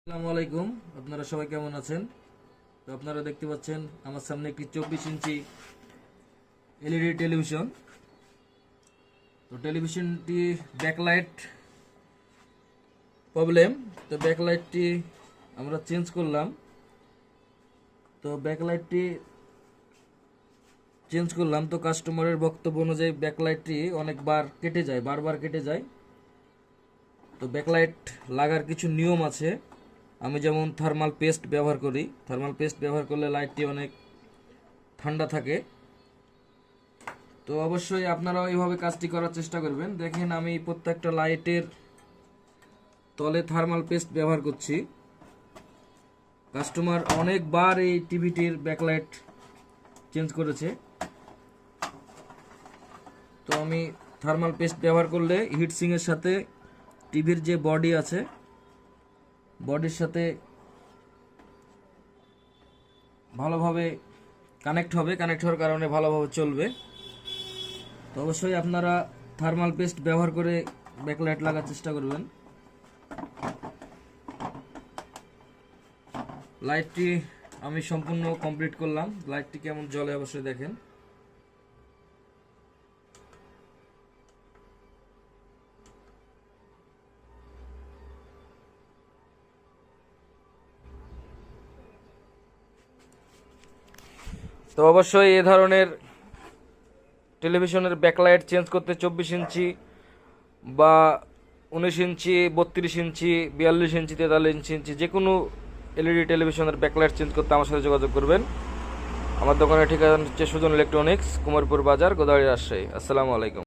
আসসালামু আলাইকুম। আপনারা সবাই কেমন আছেন? তো আপনারা দেখতে পাচ্ছেন আমার সামনে একটি 24 ইঞ্চি এলইডি টেলিভিশন। তো টেলিভিশনটি ব্যাকলাইট প্রবলেম। তো ব্যাকলাইটটি আমরা চেঞ্জ করলাম। তো কাস্টমারের বক্তব্য অনুযায়ী ব্যাকলাইটটি অনেকবার কেটে যায়, বারবার কেটে যায়। তো ব্যাকলাইট লাগার কিছু নিয়ম আছে। আমি যেমন থার্মাল পেস্ট ব্যবহার করি। থার্মাল পেস্ট ব্যবহার করলে লাইটটি অনেক ঠান্ডা থাকে। তো অবশ্যই আপনারাও এইভাবে কাজটি করার চেষ্টা করবেন। দেখেন আমি প্রত্যেকটা লাইটের তলে থার্মাল পেস্ট ব্যবহার করছি। কাস্টমার অনেকবার এই টিভিটির ব্যাকলাইট চেঞ্জ করেছে। তো আমি থার্মাল পেস্ট ব্যবহার করলে হিটসিংয়ের সাথে টিভির যে বডি আছে, বডির সাথে ভালোভাবে কানেক্ট হবে। কানেক্ট হওয়ার কারণে ভালোভাবে চলবে। তো অবশ্যই আপনারা থার্মাল পেস্ট ব্যবহার করে ব্যাকলাইট লাগার চেষ্টা করবেন। লাইটটি আমি সম্পূর্ণ কমপ্লিট করলাম। লাইটটি কেমন জ্বলে অবশ্যই দেখেন। তো অবশ্যই এ ধরনের টেলিভিশনের ব্যাকলাইট চেঞ্জ করতে 24 ইঞ্চি বা 19 ইঞ্চি, 32 ইঞ্চি, 42 ইঞ্চি, 43 ইঞ্চি যে কোনো এলইডি টেলিভিশনের ব্যাকলাইট চেঞ্জ করতে আমার সাথে যোগাযোগ করবেন। আমার দোকানের ঠিকানা হচ্ছে সুজন ইলেকট্রনিক্স, কুমারপুর বাজার, গোদাগাড়ি, রাজশাহী। আসসালামু আলাইকুম।